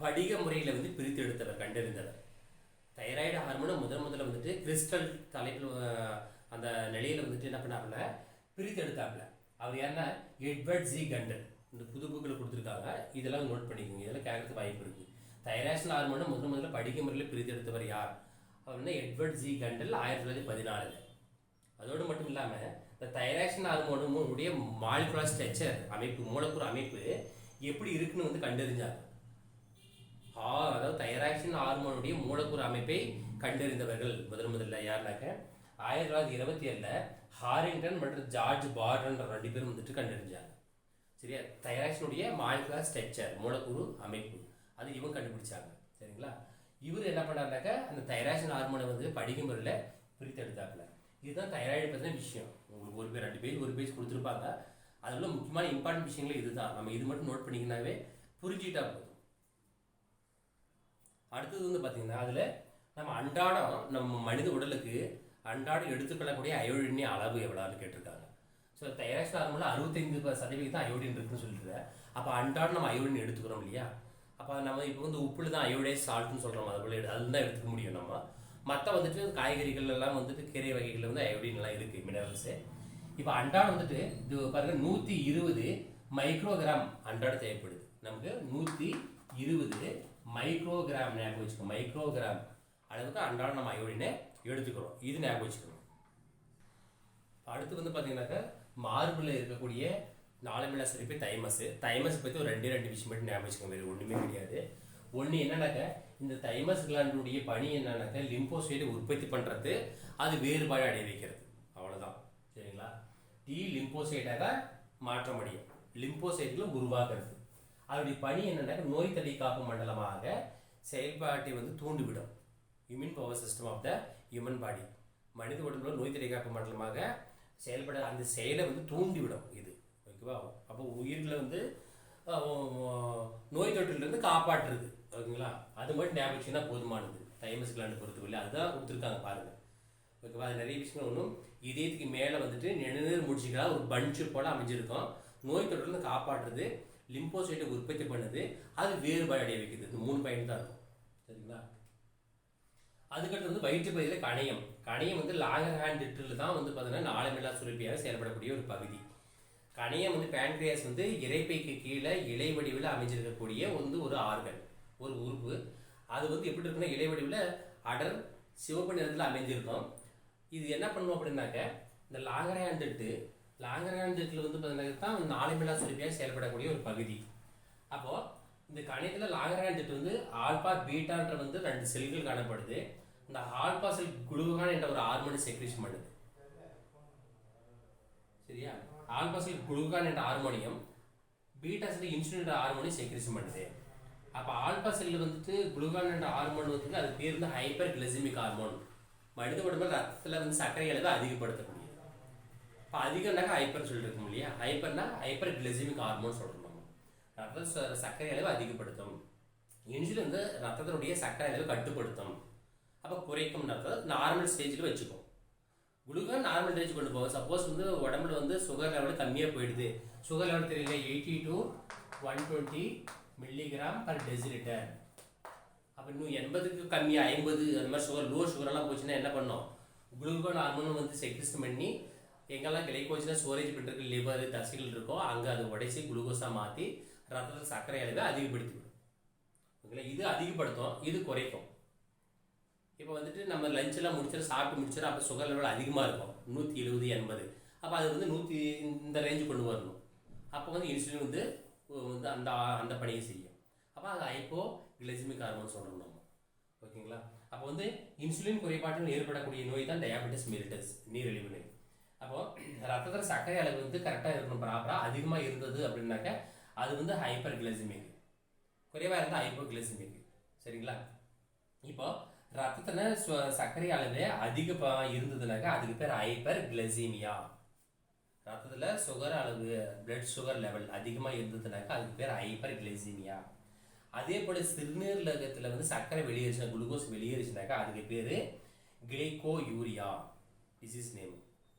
படிக முறையில் வந்து பிரித்து எடுத்தவர், கண்டறிந்தவர். தைராய்டு ஹார்மோனை முதல்ல வந்துட்டு கிறிஸ்டல் தலைப்பில் அந்த நிலையில் வந்துட்டு என்ன பண்ணாப்புல பிரித்து எடுத்தாப்புல. அவர் யாருன்னா எட்வர்ட் ஜி கண்டல். இந்த புது புக்கில் கொடுத்துருக்காங்க, இதெல்லாம் நோட் பண்ணிக்கோங்க, இதெல்லாம் கேட்கறதுக்கு வாய்ப்பு இருக்குது. தைராக்சின் ஹார்மோனை முதல்ல படிக முறையில் பிரித்து எடுத்தவர் யார் அப்படின்னா எட்வர்ட் ஜி கண்டல், 1914. அதோடு மட்டும் இல்லாமல் இந்த தைராக்சின் ஹார்மோனுடைய மாலிகுலர் ஸ்ட்ரக்சர் அமைப்பு, மூலக்கூறு அமைப்பு எப்படி இருக்குன்னு வந்து கண்டறிஞ்சாங்க. அதாவது தைராக்சின் ஹார்மோனுடைய மூலக்கூறு அமைப்பை கண்டறிந்தவர்கள் முதல்ல யாருனாக்க 1927 ஹாரிங்டன் மற்றும் ஜார்ஜ் பார்டன்ற 2 பேரும் வந்துட்டு கண்டறிஞ்சாங்க. சரியா? தைராக்சினுடைய மாலிகுலர் ஸ்ட்ரக்சர், மூலக்கூறு அமைப்பு, அது இவங்க கண்டுபிடிச்சாங்க. சரிங்களா? இவர் என்ன பண்ணாருனாக்க அந்த தைராக்சின் ஹார்மோனை வந்து படிக்க முறையில் பிரித்து எடுத்தாப்புல. இதுதான் தைராய்டு பற்றின விஷயம். உங்களுக்கு ஒரு பேர் 2 பேஜ் ஒரு பேஜ் கொடுத்துருப்பாங்க. அதில் முக்கியமான இம்பார்ட்டன்ட் விஷயங்கள் இதுதான். நம்ம இது மட்டும் நோட் பண்ணிக்கினாவே புரிஞ்சுக்கிட்டா போதும். அடுத்தது வந்து பார்த்தீங்கன்னா அதில் நம்ம அன்றாடம் நம்ம மனித உடலுக்கு அன்றாடம் எடுத்துக்கொள்ளக்கூடிய அயோடின் அளவு எவ்வளோன்னு கேட்டிருக்காங்க. ஸோ தைராக்சின் ஹார்மோனில் 65% அயோடின் இருக்குன்னு சொல்லிட்டு, அப்போ அன்றாடம் நம்ம அயோடின் எடுத்துக்கிறோம் இல்லையா? அப்போ நம்ம இப்போ வந்து உப்புல தான் அயோடைஸ் சால்ட்னு சொல்கிறோம், அதுபோல் அதுதான் எடுத்துக்க முடியும். நம்ம மற்ற வந்துட்டு காய்கறிகள் எல்லாம் வந்துட்டு கீரை வகைகளில் வந்து அயோடின் எல்லாம் இருக்குது, மினரல்ஸு. இப்போ அன்றாடம் வந்துட்டு இது பாருங்க 120 மைக்ரோகிராம் அன்றாடம் தேவைப்படுது நமக்கு. 120 மைக்ரோகிராம் ஞாபகம் வச்சுக்கணும். மைக்ரோகிராம் அளவுக்கு அன்றாடம் நம்ம அயோடினை எடுத்துக்கிறோம், இது ஞாபகம் வச்சுக்கணும். அடுத்து வந்து பார்த்தீங்கன்னாக்கா மார்பில் இருக்கக்கூடிய நாளமில்லா சுரப்பி தைமஸ் பற்றி ஒரு 2 விஷயம் மட்டும் ஞாபகம் வச்சுக்கோங்க, வேறு ஒன்றுமே கிடையாது. ஒன்று என்னன்னாக்கா இந்த தைமஸ் கிளாண்டுடைய பணி என்னன்னாக்கா லிம்போசைட்டை உற்பத்தி பண்ணுறது, அது வேறுபாடு அடைய வைக்கிறது, அவ்வளோதான். சரிங்களா? லிம்போசைட்டாக மாற்ற முடியும், லிம்போசைட்டில் உருவாக்குறது. அதோடைய பணி என்னன்னாக்கா நோய் தடை காப்பு மண்டலமாக செயல்பாட்டை வந்து தூண்டிவிடும். Immune power system of the human body, மனித உடம்புல நோய் தடை காப்பு மண்டலமாக செயல்பட அந்த செயலை வந்து தூண்டிவிடும் இது. ஓகேவா? அப்போ உயிர்களை வந்து நோய் தொற்றிலிருந்து காப்பாற்றுறது. ஓகேங்களா? அது மட்டும் ஞாபகம் போதுமானது. தைமஸ் கிளாண்டு பொறுத்தவரை அதுதான் கொடுத்துருக்காங்க பாருங்கள். ஓகேவா? அது நிறைய விஷயங்கள் ஒன்றும் இதயத்துக்கு மேலே வந்துட்டு நெடுநீர் முடிச்சுக்கிறா ஒரு பஞ்சு போல் அமைஞ்சிருக்கும். நோய் தொற்றுலேருந்து காப்பாற்றுறது, லிம்போசைட்டை உற்பத்தி பண்ணுது, அது வேறுபாடு அடைய வைக்குது. இந்த 3 பாயிண்ட் தான் இருக்கும். சரிங்களா? அதுக்கடுத்து வந்து வயிற்று பகுதியில் கணையம். கணையம் வந்து லாங்கர்ஹான்ட் தான் வந்து பார்த்தீங்கன்னா நாளமில்லா சுரப்பியாக செயல்படக்கூடிய ஒரு பகுதி. கணையம் வந்து பேன்க்ரியாஸ் வந்து இறைப்பைக்கு கீழே இலை வடிவில் அமைஞ்சிருக்கக்கூடிய வந்து ஒரு ஆர்கன், ஒரு உறுப்பு. அது வந்து எப்படி இருக்குன்னா இலை வடிவில் அடர் சிவப்பு நிறத்தில் அமைஞ்சிருக்கும். இது என்ன பண்ணும் அப்படின்னாக்க இந்த லாங்கர்ஹான்ட் வந்து பார்த்தீங்கன்னா தான் நாளமில்லா சுரப்பியாக செயல்படக்கூடிய ஒரு பகுதி. அப்போது இந்த கணையத்தில் லாங்கர்ஹான்ட் வந்து ஆல்பா பீட்டான்ற வந்து 2 செல்கள் காணப்படுது. இந்த ஆல்பா செல் குளுகான் என்ற ஒரு ஹார்மோனை செக்ரீஷன் பண்ணுது. சரியா? ஆல்பா செல் குளுகான் என்ற ஹார்மோனியம், பீட்டா செல் இன்சுலின் என்ற ஹார்மோனை செக்ரீஷன் பண்ணுது. அப்போ ஆல்பா செல் வந்துட்டு குளுகான் என்ற ஹார்மோன் வந்து அது பேர் வந்து ஹைப்பர் கிளைசிமிக் ஹார்மோன். மனித உடம்புல ரத்தத்தில் வந்து சர்க்கரை அளவை அதிகப்படுத்தக்கூடியது. இப்போ அதிகம்னாக்கா ஹைப்பர் சொல்லிட்டு இருக்கோம் இல்லையா? ஹைப்பர்னா ஹைப்பர் கிளைசிமிக் ஹார்மோன் சொல்கிறோம். ரத்த சர்க்கரை அளவு அதிகப்படுத்தும். இன்சுலின் வந்து ரத்தத்தினுடைய சர்க்கரை அளவு கட்டுப்படுத்தும். அப்போ குறைக்கும் நார்மல் ஸ்டேஜில் வச்சுக்கும். குளுகான் நார்மல் ரேஞ்ச் கொண்டு போகும். சப்போஸ் வந்து உடம்புல வந்து சுகர் லெவல் கம்மியாக போயிடுது. சுகர் லெவல் தெரியல 80 to 120 mg/dL. அப்போ இன்னும் 80க்கு கம்மியாக 50 அந்த மாதிரி சுகர் லோ சுகரெல்லாம் போச்சுன்னா என்ன பண்ணோம்? குளுகான் ஹார்மோன் வந்து செக்ரீஷன் பண்ணி எங்கெல்லாம் கிளைக்கோஜனை ஸ்டோரேஜ் பண்ணுறதுக்கு லிவர் தசைகள் இருக்கோ அங்கே அதை உடைச்சி குளுக்கோஸாக மாற்றி ரத்தத்தில் சர்க்கரை அளவை அதிகப்படுத்திவிடும். ஓகேங்களா? இது அதிகப்படுத்தும், இது குறைக்கும். இப்போ வந்துட்டு நம்ம லஞ்செல்லாம் முடிச்சிடும், சாப்பிட்டு முடிச்சிடும். அப்போ சுகர் லெவல் அதிகமாக இருக்கும் 170 80. அப்போ அது வந்து 100 இந்த ரேஞ்சு கொண்டு வரணும். அப்போ வந்து இன்சுலின் வந்து அந்த அந்த பணியை செய்யும். அப்போ அது ஹைப்போ கிளைசிமிக் ஹார்மோன் சொல்கிறோம் நம்ம. ஓகேங்களா? அப்போ வந்து இன்சுலின் குறைபாட்டில் ஏற்படக்கூடிய நோய் தான் டயாபெட்டிஸ் மெலிட்டஸ், நீரிழிவு நோய். அப்போது ரத்தத்தில் சர்க்கரை அளவு வந்து கரெக்டாக இருக்கணும், ப்ராப்பராக. அதிகமாக இருந்தது அப்படின்னாக்க அது வந்து ஹைப்பர் கிளைசிமிக், குறைவாக இருந்தால் ஹைப்போ கிளைசிமிக். சரிங்களா? இப்போ ரத்தத்தில் சர்க்கரை அளவு அதிகமாக இருந்ததுனாக்கா அதுக்கு பேர் ஹைப்பர் கிளைசீமியா. ரத்தத்தில் சுகர் அளவு, பிளட் சுகர் லெவல் அதிகமாக இருந்ததுனாக்கா அதுக்கு பேர் ஹைப்பர் கிளைசீமியா. அதே போல் சிறுநீரகத்தில் வந்து சர்க்கரை வெளியேறிச்சுனா, குளுக்கோஸ் வெளியேறிச்சுனாக்கா அதுக்கு பேர் கிளைகோ யூரியா, டிசீஸ் நேம்.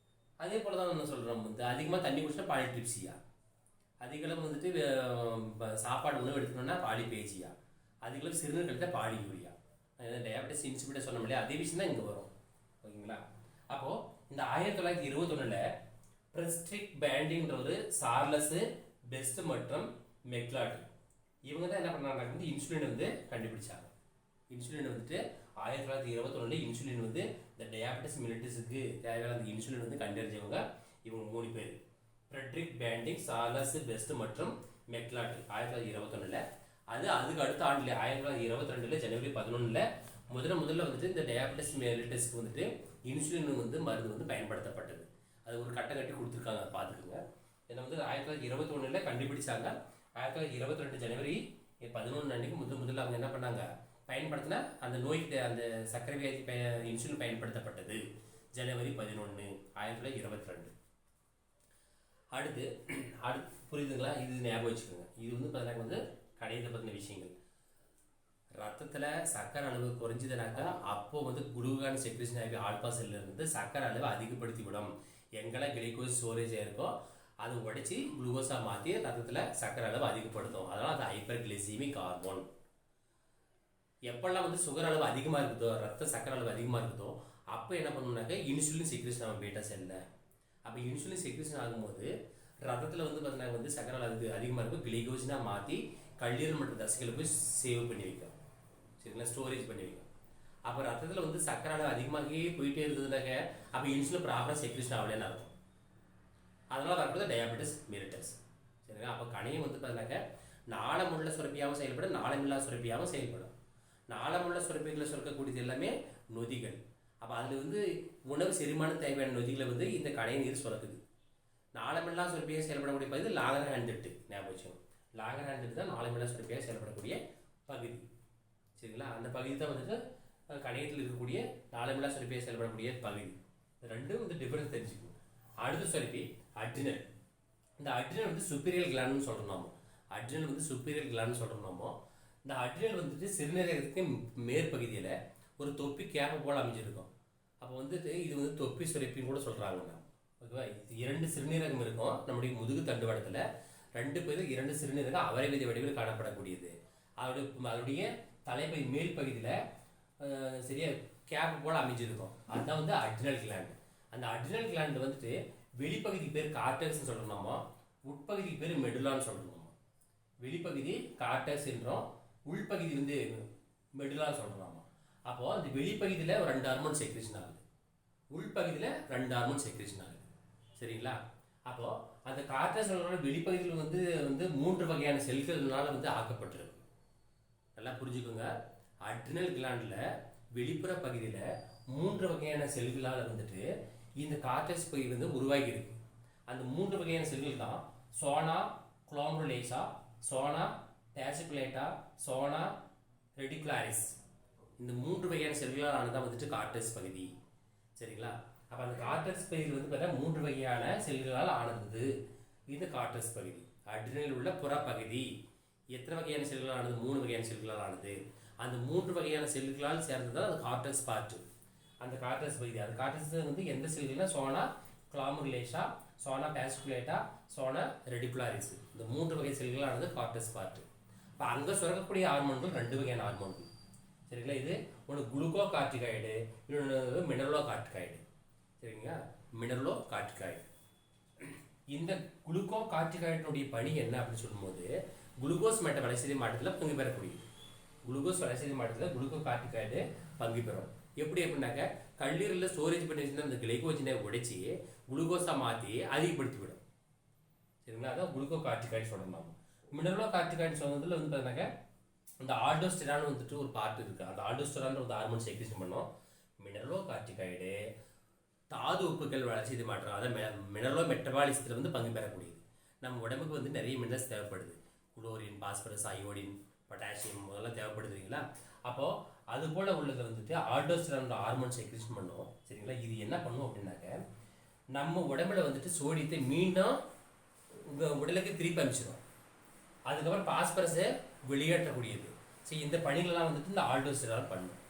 அதே போல் தான் என்ன சொல்கிறோம், வந்து அதிகமாக தண்ணி குடிச்சா பாலிட்ரிப்சியா, அதிகளவு வந்துட்டு சாப்பாடு உணவு எடுத்துக்கணும்னா பாலிபேஜியா, அதிகளவு சிறுநீரகத்தை பாலி யூரியா. டயாபெட்டிஸ் இன்சிபிட்டஸ் சொன்ன முடியாது, அதே விஷயம் தான் இங்கே வரும். ஓகேங்களா? அப்போது இந்த 1921 பிரெஸ்ட்ரிக் பேண்டிங்கிற ஒரு சார்லஸ் பெஸ்ட் மற்றும் மெக்லாட் இவங்க தான் என்ன பண்ணாங்க வந்து இன்சுலின் வந்து கண்டுபிடிச்சாங்க. இன்சுலின் வந்துட்டு 1921 இன்சுலின் வந்து இந்த டயாபெட்டிஸ் மிலிட்டஸுக்கு தேவையான அந்த இன்சுலின் வந்து கண்டறிஞ்சவங்க இவங்க 3 பேர். ஃப்ரெட்ரிக் பேண்டிங், சார்லஸ் பெஸ்ட் மற்றும் மெக்லாட் 1921. அதுக்கு அடுத்த ஆண்டில் 1922 ஜனவரி 11 முதல்ல வந்துட்டு இந்த டயாபெட்டிஸ் மெலிட்டஸ்க்கு வந்துட்டு இன்சுலின் வந்து மருந்து வந்து பயன்படுத்தப்பட்டது. அது ஒரு கட்டம் கட்டி கொடுத்துருக்காங்க, பார்த்துக்குங்க. இதை வந்து 1921 கண்டுபிடிச்சாங்க. 1922 ஜனவரி 11 அன்னைக்கு முதல்ல அவங்க என்ன பண்ணாங்க, பயன்படுத்தினா அந்த நோய்க்கு அந்த சர்க்கரை வியாதி இன்சுலின் பயன்படுத்தப்பட்டது ஜனவரி 11 1922. அடுத்து புரியுதுங்களா? இது ஞாபகம் வச்சுக்கோங்க. இது வந்து பார்த்தீங்கன்னா வந்து கடையத்தை பற்றின விஷயங்கள். ரத்தத்தில் சர்க்கரை அளவு குறைஞ்சதுனாக்கா அப்போ வந்து குளுகான் செக்ரீஷன் ஆகி ஆல்பா செல்ல இருந்து சர்க்கரை அளவு அதிகப்படுத்தி விடும். எங்கெல்லாம் கிளைகோஸ் ஸ்டோரேஜ் ஆயிருக்கோ அதை உடைச்சி குளுக்கோஸாக மாற்றி ரத்தத்தில் சர்க்கரை அளவு அதிகப்படுத்தும். அதனால் அது ஹைப்பர் கிளைசீமிக் ஹார்மோன். எப்பெல்லாம் வந்து சுகர் அளவு அதிகமாக இருக்குதோ, ரத்த சர்க்கரை அளவு அதிகமாக இருக்குதோ அப்போ என்ன பண்ணணும்னாக்க இன்சுலின் செக்ரீஷன் ஆகும் பீட்டா செல்ல. அப்போ இன்சுலின் செக்ரீஷன் ஆகும்போது ரத்தத்தில் வந்து பார்த்தீங்கன்னா வந்து சர்க்கரை அளவு அதிகமாக இருக்கும், கிளைகோஜனாக மாற்றி கல்லீரல் மற்றும் தசைகளை போய் சேவ் பண்ணி வைக்கும். சரிங்களா? ஸ்டோரேஜ் பண்ணி வைக்கும். அப்போ ரத்தத்தில் வந்து சர்க்கரை அளவு அதிகமாகவே போயிட்டே இருந்ததுனாக்க அப்போ இன்சுலின் ப்ராப்பராக செக்ரீஷன் ஆகலன்னு அர்த்தம். அதனால் வரக்கூடாது டயாபெட்டிஸ் மெலிட்டஸ். சரிங்களா? அப்போ கணையம் வந்து பார்த்தீங்கன்னாக்க நாளமுள்ள சுரப்பியாகவும் செயல்படும், நாளமில்லா சுரப்பியாகவும் செயல்படும். நாளமுள்ள சுரப்பிகளை சுரக்கக்கூடியது எல்லாமே நொதிகள். அப்போ அதில் வந்து உணவு செரிமானம் தேவையான நொதிகளை வந்து இந்த கணைய நீர் சுரக்குது. நாளமில்லா சுரப்பியாக செயல்படக்கூடிய பகுதி லாங்கர்ஹான்ட். ஞாபகம் வச்சுக்கணும், லாங்கர்ஹான்ட் தான் நாளமில்லா சுரப்பியாக செயல்படக்கூடிய பகுதி. சரிங்களா? அந்த பகுதி தான் வந்துட்டு கணையத்தில் இருக்கக்கூடிய நாளமில்லா சுரப்பியாக செயல்படக்கூடிய பகுதி. ரெண்டும் வந்து டிஃபரன்ஸ் தெரிஞ்சுக்கணும். அடுத்த சுரப்பி அட்ரினல். இந்த அட்ரினல் வந்து சுப்பீரியர் கிளாண்டுன்னு சொல்கிறோம். அட்ரினல் வந்து சுப்பீரியர் கிளாண்டுன்னு சொல்கிறோம். இந்த அட்ரினல் வந்துட்டு சிறுநீரகத்துக்கு மேற்பகுதியில் ஒரு தொப்பி கேப்பை போல் அமைஞ்சிருக்கும். அப்போ வந்துட்டு இது வந்து தொப்பி சுரப்பின்னு கூட சொல்கிறாங்க. ஓகேவா? இது 2 சிறுநீரகம் இருக்கும் நம்முடைய முதுகு தண்டுவடத்தில். 2 பேரும் 2 சிறுநீரகம் அவரை வித வடிவில் காணப்படக்கூடியது. அதோடைய தலைப்பகுதி மேல் பகுதியில் சரியா கேப் போல் அமைஞ்சிருக்கும். அதுதான் வந்து அட்ரினல் கிளாண்ட். அந்த அட்ரினல் கிளாண்ட் வந்துட்டு வெளிப்பகுதி பேர் கார்டெக்ஸ்ன்னு சொல்கிறோம், உட்பகுதிக்கு பேர் மெடுலான்னு சொல்கிறோம். வெளிப்பகுதி கார்டெக்ஸ் என்றோம், உள்பகுதி வந்து மெடுலான்னு சொல்கிறோம். அப்போது அந்த வெளிப்பகுதியில் ஒரு 2 ஹார்மோன் செக்ரேஷன் ஆகுது, உள்பகுதியில் 2 ஹார்மோன் செக்ரேஷன் ஆகுது. சரிங்களா? அப்போது அந்த கார்டெக்ஸ் வெளிப்பகுதியில் வந்து 3 வகையான செல்கள்னால வந்து ஆக்கப்பட்டிருக்கு. நல்லா புரிஞ்சுக்கோங்க. அட்ரினல் கிளாண்டில் வெளிப்புற பகுதியில் 3 வகையான செல்களால் வந்துட்டு இந்த கார்டெக்ஸ் பகுதி வந்து உருவாகி இருக்கு. அந்த 3 வகையான செல்கள் தான் சோனா குளோமருலேசா, சோனா பேசிகுலேட்டா, சோனா ரெடிகுலாரிஸ். இந்த 3 வகையான செல்களால் ஆனதான் வந்துட்டு கார்டெக்ஸ் பகுதி. சரிங்களா? அப்போ அந்த கார்டெக்ஸ் பகுதியில் வந்து பார்த்தா 3 வகையான செல்களால் ஆனது இந்த கார்டெக்ஸ் பகுதி. அட்ரினல் உள்ள புறப்பகுதி எத்தனை வகையான செல்களால் ஆனது? 3 வகையான செல்களால் ஆனது. அந்த 3 வகையான செல்களால் சேர்ந்தது தான் அது கார்டெக்ஸ் பார்ட். அந்த கார்டெக்ஸ் பகுதி, அந்த கார்டெக்ஸ் வந்து எந்த செல்கள்னா சோனா குளோமருலேசா, சோனா பேசிகுலேட்டா, சோனா ரெடிகுலாரிஸ். இந்த 3 வகை செல்களானது கார்டெக்ஸ் பார்ட். இப்போ அங்கே சுரக்கக்கூடிய ஹார்மோன்கள் 2 வகையான ஹார்மோன்கள். சரிங்களா? இது ஒன்று குளுக்கோ கார்டிகாய்டு, இன்னொன்று மினரலோ கார்டிகாய்டு. சரிங்களா? Mineralo corticoid. இந்த குளுக்கோ கார்டிகாய்டினுடைய பணி என்ன அப்படின்னு சொல்லும்போது குளுக்கோஸ் மற்ற வளர்ச்சிதை மாற்றத்தில் பங்கு பெறக்கூடியது. குளுக்கோஸ் வளர்ச்சிதை மாற்றத்தில் குளுக்கோ கார்டிகாய்டு பங்கு பெறும். எப்படி அப்படின்னாக்க கல்லீரலில் ஸ்டோரேஜ் பண்ணி வச்சுருந்தா அந்த கிளைகோஜனை உடைச்சி குளுக்கோஸாக மாற்றி அதிகப்படுத்தி விடும். சரிங்களா? அதான் குளுக்கோ கார்டிகாய்டு சொல்லணும். மினரலோ கார்டிகாய்டு சொன்னதில் வந்து பார்த்தீங்கன்னாக்க இந்த ஆல்டோஸ்டெரான் வந்துட்டு ஒரு பார்ட் இருக்குது. அந்த ஆல்டோஸ்டெரான் ஒரு ஹார்மோன் செக்ரேஷன் பண்ணோம். மினரலோ கார்டிகாய்டு தாது உப்புகள் வளர்ச்சிதை மாற்றம், அதாவது மினரலோ மெட்டபாலிசத்தில் வந்து பங்கு பெறக்கூடியது. நம்ம உடம்புக்கு வந்து நிறைய மினரல்ஸ் தேவைப்படுது. குளோரின், பாஸ்பரஸ், அயோடின், பொட்டாசியம் முதல்ல தேவைப்படுது இல்லைங்களா? அப்போது அது போல் உள்ளதை வந்துட்டு ஆல்டோஸ்டெரான் ஹார்மோன் செக்ரேஷன் பண்ணும். சரிங்களா? இது என்ன பண்ணும் அப்படின்னாக்க நம்ம உடம்புல வந்துட்டு சோடியத்தை மீண்டும் உங்கள் உடலுக்கு திருப்பி அனுப்பிச்சிடும். அதுக்கப்புறம் பாஸ்பரஸை வெளியேற்றக்கூடியது. சரி, இந்த பணிகளெல்லாம் வந்துட்டு இந்த ஆல்டோஸ்டெரான் பண்ணும்.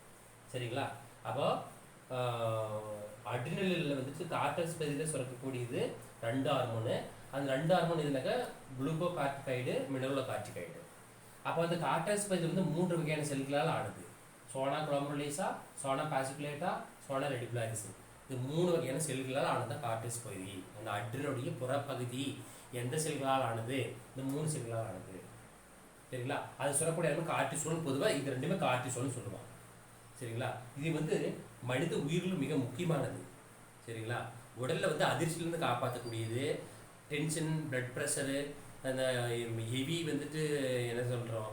சரிங்களா? அப்போ அட்ரினலில் வந்துட்டு கார்டெக்ஸ் பகுதியில் சுரக்கக்கூடியது 2 ஹார்மோனு. அந்த 2 hormone இதுனாக்க gluco corticoid, mineralo corticoid. அப்போ அந்த கார்டெக்ஸ் பகுதி வந்து 3 வகையான செல்களால் ஆனது. சோனா குளோமருலேசா, சோனா பேசிகுலேட்டா, சோனா ரெடிகுலாரிஸ். இது 3 வகையான செல்களால் ஆனது கார்டெக்ஸ் பகுதி. அந்த அட்ரினுடைய புறப்பகுதி எந்த செல்களால் ஆனது? இந்த 3 செல்களால் ஆனது. சரிங்களா? அது சொல்லக்கூடிய கார்டிசோல். பொதுவாக இது 2மே கார்டிசோல்னு சொல்லுவாங்க. சரிங்களா? இது வந்து மனித உயிரிலும் மிக முக்கியமானது. சரிங்களா? உடலில் வந்து அதிர்ச்சியிலேருந்து காப்பாற்றக்கூடியது. டென்ஷன், பிளட் ப்ரெஷரு, அந்த ஹெவி வந்துட்டு என்ன சொல்கிறோம்,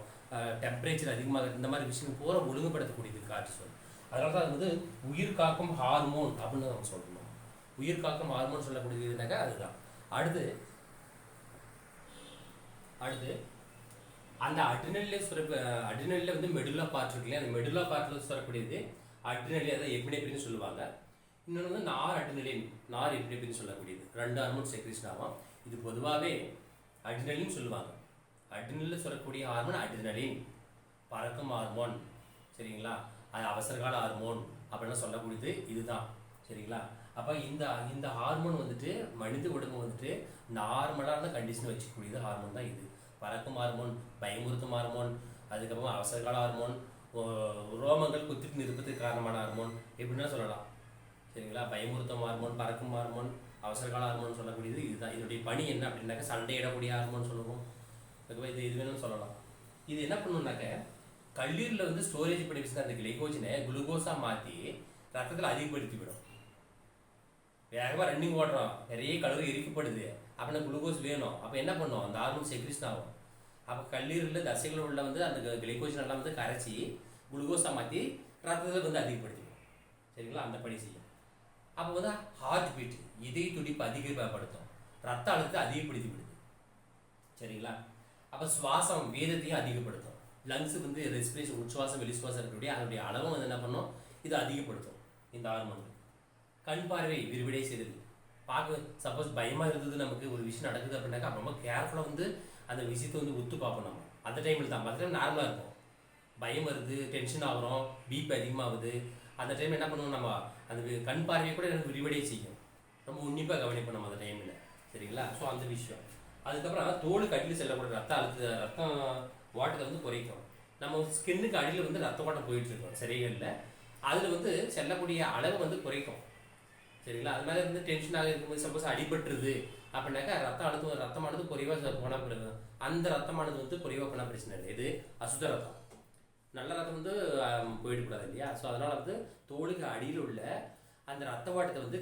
டெம்பரேச்சர் அதிகமாக, இந்த மாதிரி விஷயம் பூரா ஒழுங்குபடுத்தக்கூடியது கார்டிசோல். அதனால தான் அது வந்து உயிர் காக்கும் ஹார்மோன் அப்படின்னு நம்ம சொல்லணும். உயிர் காக்கும் ஹார்மோன் சொல்லக்கூடியதுனாக்கா அதுதான். அடுத்து அந்த அட்ரினலில் வந்து மெடுலா பார்ட் இருக்கு இல்லையா? அந்த மெடுலா பார்ட்டில் சொல்லக்கூடியது அட்ரினலி, அதாவது எபினெப்ரின்னு சொல்லுவாங்க. இன்னொன்று வந்து நார் அட்ரினலின், நார் எபினெப்ரின்னு சொல்லக்கூடியது. 2 ஹார்மோன் செக்ரேஷன் ஆகும். இது பொதுவாகவே அட்ரினலின் சொல்லுவாங்க. அட்ரினலில் சொல்லக்கூடிய ஹார்மோன் அட்ரினலின், பறக்கும் ஹார்மோன். சரிங்களா? அது அவசரகால ஹார்மோன் அப்படின்லாம் சொல்லக்கூடியது இதுதான். சரிங்களா? அப்போ இந்த ஹார்மோன் வந்துட்டு மனித உடம்பு வந்துட்டு நார்மலான கண்டிஷன் வச்சுக்கூடியது ஹார்மோன் தான் இது. பறக்கும் ஹார்மோன், பயமுறுத்தும் ஹார்மோன், அதுக்கப்புறம் அவசரகால ஹார்மோன், ரோமங்கள் குத்திட்டு நிற்பதற்கு காரணமான ஹார்மோன், எப்படின்னா சொல்லலாம். சரிங்களா? பயமுறுத்தும் ஹார்மோன், பறக்கும் ஹார்மோன், அவசரகால ஹார்மோன் சொல்லக்கூடியது இதுதான். இதனுடைய பணி என்ன அப்படின்னாக்க சண்டையிடக்கூடிய ஹார்மோன் சொல்லுவோம். ஓகேவா? இது வேணும்னு சொல்லலாம். இது என்ன பண்ணுனாக்க கல்லீரலில் வந்து ஸ்டோரேஜ் பண்ணி வச்சுருந்த அந்த கிளைகோஜனை குளுக்கோஸாக மாற்றி ரத்தத்தில் அதிகப்படுத்தி விடும். வேகமாக ரன்னிங் ஓடுறோம், நிறைய கலோரி எரிக்கப்படுது, அப்படின்னா குளுக்கோஸ் வேணும். அப்போ என்ன பண்ணும்? அந்த ஹார்மோன் செக்ரேஷன் ஆகும். அப்போ கல்லீரலில் தசைகள் உள்ள வந்து அந்த கிளைகோஜன் எல்லாம் வந்து கரைச்சி குளுக்கோஸாக மாற்றி ரத்தத்தில் வந்து அதிகப்படுத்திடும். சரிங்களா? அந்த பணி செய்யும். அப்போ வந்து ஹார்ட் பீட், இதய துடிப்பு அதிகப்படுத்தும், ரத்த அழுத்தத்தை அதிகப்படுத்தி விடுது. சரிங்களா? அப்போ சுவாசம் வேதத்தையும் அதிகப்படுத்தும். லங்ஸு வந்து ரெஸ்பிரேஷன், உட்சுவாசம் வெளிசுவாசம் இருக்கக்கூடிய அதனுடைய அளவும் வந்து என்ன பண்ணும்? இது அதிகப்படுத்தும் இந்த ஹார்மோன். கண் பார்வை விரிவடை செய்யுது. பார்க்க சப்போஸ் பயமாக இருந்தது, நமக்கு ஒரு விஷயம் நடக்குது அப்படின்னாக்கா ரொம்ப கேர்ஃபுல்லாக வந்து அந்த விஷயத்தை வந்து ஒத்து பார்ப்போம். நம்ம அந்த டைமில் தான், மற்ற டைம் நார்மலாக இருக்கும். பயம் வருது, டென்ஷன் ஆகிறோம், பிபி அதிகமாகுது. அந்த டைம் என்ன பண்ணுவோம், நம்ம அந்த கண் பார்வையை கூட எனக்கு விரிவடைய செய்யும். ரொம்ப உன்னிப்பாக கவனிப்போம் நம்ம அந்த டைமில். சரிங்களா? ஸோ அந்த விஷயம். அதுக்கப்புறம் தோலுக்கு அடியில் செல்லக்கூடிய ரத்தம் ஓட்டத்தை வந்து குறைக்கும். நம்ம ஸ்கின்னுக்கு அடியில் வந்து ரத்த ஓட்டம் போயிட்டு இருக்கோம் சரிகள்ல, அதில் வந்து செல்லக்கூடிய அளவு வந்து குறைக்கும். சரிங்களா? அது மாதிரி வந்து டென்ஷனாக இருக்கும்போது சப்போஸ் அடிபட்டுருது அப்படின்னாக்கா ரத்தமானது குறைவாக போனால் பிறகு அந்த ரத்தமானது வந்து குறைவாக போனால் பிரச்சனை இல்லை. இது அசுத்த ரத்தம். நல்ல ரத்தம் வந்து போயிடக்கூடாது இல்லையா? ஸோ அதனால் வந்து தோலுக்கு அடியில் உள்ள அந்த ரத்த ஓட்டத்தை வந்து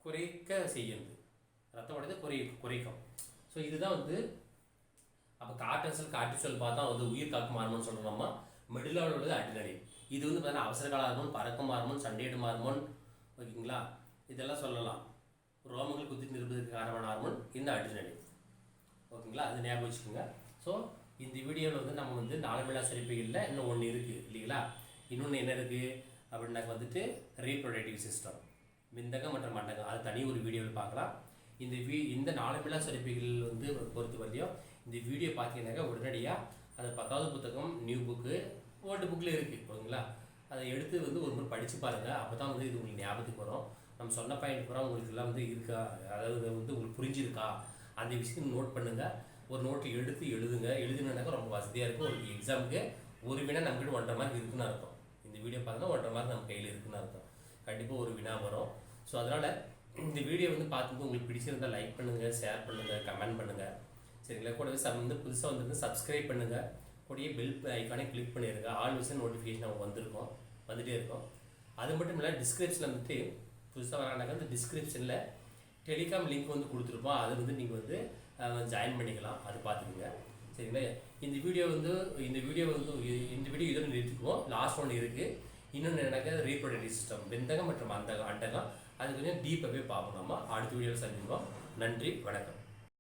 குறைக்க செய்யுது. ரத்த ஓட்டத்தை குறைக்கும். ஸோ இதுதான் வந்து அப்போ கார்டிசோல் பார்த்தா வந்து உயிர் காக்கும் ஹார்மோன் சொல்கிறோமா. மிடில் உள்ளது அட்ரினலின். இது வந்து பார்த்தீங்கன்னா அவசர கால ஹார்மோன், பறக்கும் ஹார்மோன், சண்டையிடும் ஹார்மோன், ஓகேங்களா? இதெல்லாம் சொல்லலாம். ரோமங்கள் குத்தி நிற்பதற்கு காரணமான ஹார்மோன் இந்த அட்ரினலின். ஓகேங்களா? அது ஞாபகம் வச்சுக்கோங்க. ஸோ இந்த வீடியோவில் வந்து நம்ம வந்து நாளமில்லா சுரப்பிகளில் இன்னும் ஒன்று இருக்குது இல்லைங்களா? இன்னொன்று என்ன இருக்குது அப்படின்னாக்க வந்துட்டு ரீப்ரொடக்டிவ் சிஸ்டம், விந்தகம் மற்றும் மண்டகம். அது தனி ஒரு வீடியோவில் பார்க்கலாம். இந்த நாளமில்லா சுரப்பிகள் வந்து பொறுத்த வரையும் இந்த வீடியோ பார்த்தீங்கன்னாக்கா உடனடியாக அந்த 10வது புத்தகம் நியூ புக்கு ஓல்டு புக்கில் இருக்குது. ஓகேங்களா? அதை எடுத்து வந்து ஒரு முறை படித்து பாருங்கள். அப்போ தான் வந்து இது உங்களுக்கு ஞாபகத்துக்கு வரும். நம்ம சொன்ன பாயிண்ட் பூரா உங்களுக்கு எல்லாம் வந்து இருக்கா, அதாவது வந்து உங்களுக்கு புரிஞ்சிருக்கா, அந்த விஷயத்தை நோட் பண்ணுங்கள். ஒரு நோட்டில் எடுத்து எழுதுனாக்கா ரொம்ப வசதியாக இருக்கும். உங்களுக்கு எக்ஸாமுக்கு ஒரு வினா நம்மகிட்ட 1.5 மார்க் இருக்குன்னு அர்த்தம். இந்த வீடியோ பார்த்தோன்னா 1.5 மார்க் நம்ம கையில் இருக்குன்னு அர்த்தம். கண்டிப்பாக ஒரு வினா வரும். ஸோ அதனால் இந்த வீடியோ வந்து பார்த்துட்டு உங்களுக்கு பிடிச்சிருந்தால் லைக் பண்ணுங்கள், ஷேர் பண்ணுங்கள், கமெண்ட் பண்ணுங்கள். சரிங்களா? கூடவே வந்து புதுசாக வந்துட்டு சப்ஸ்கிரைப் பண்ணுங்கள். கூடயே பெல் ஐக்கானே கிளிக் பண்ணிடுங்க. ஆல் விஷயம் நோட்டிஃபிகேஷன் அவங்க வந்துகிட்டே இருக்கும். அது மட்டும் இல்லை, டிஸ்கிரிப்ஷனில் வந்துட்டு புதுசாக வரானாக்கா அந்த டிஸ்கிரிப்ஷனில் டெலிகாம் லிங்க் வந்து கொடுத்துருப்போம். அது வந்து நீங்கள் வந்து ஜாயின் பண்ணிக்கலாம். அது பார்த்துக்குங்க. சரிங்களா? இந்த வீடியோ இதோட நிறுத்திக்குவோம். லாஸ்ட் ஒன்று இருக்குது. இன்னொன்று எனக்கு ரீப்ரொடக்டிவ் சிஸ்டம், விந்தகம் மற்றும் அண்டகம். அது கொஞ்சம் டீப்பாகவே பார்ப்போம். நம்ம அடுத்த வீடியோவில் சந்திப்போம். நன்றி, வணக்கம்.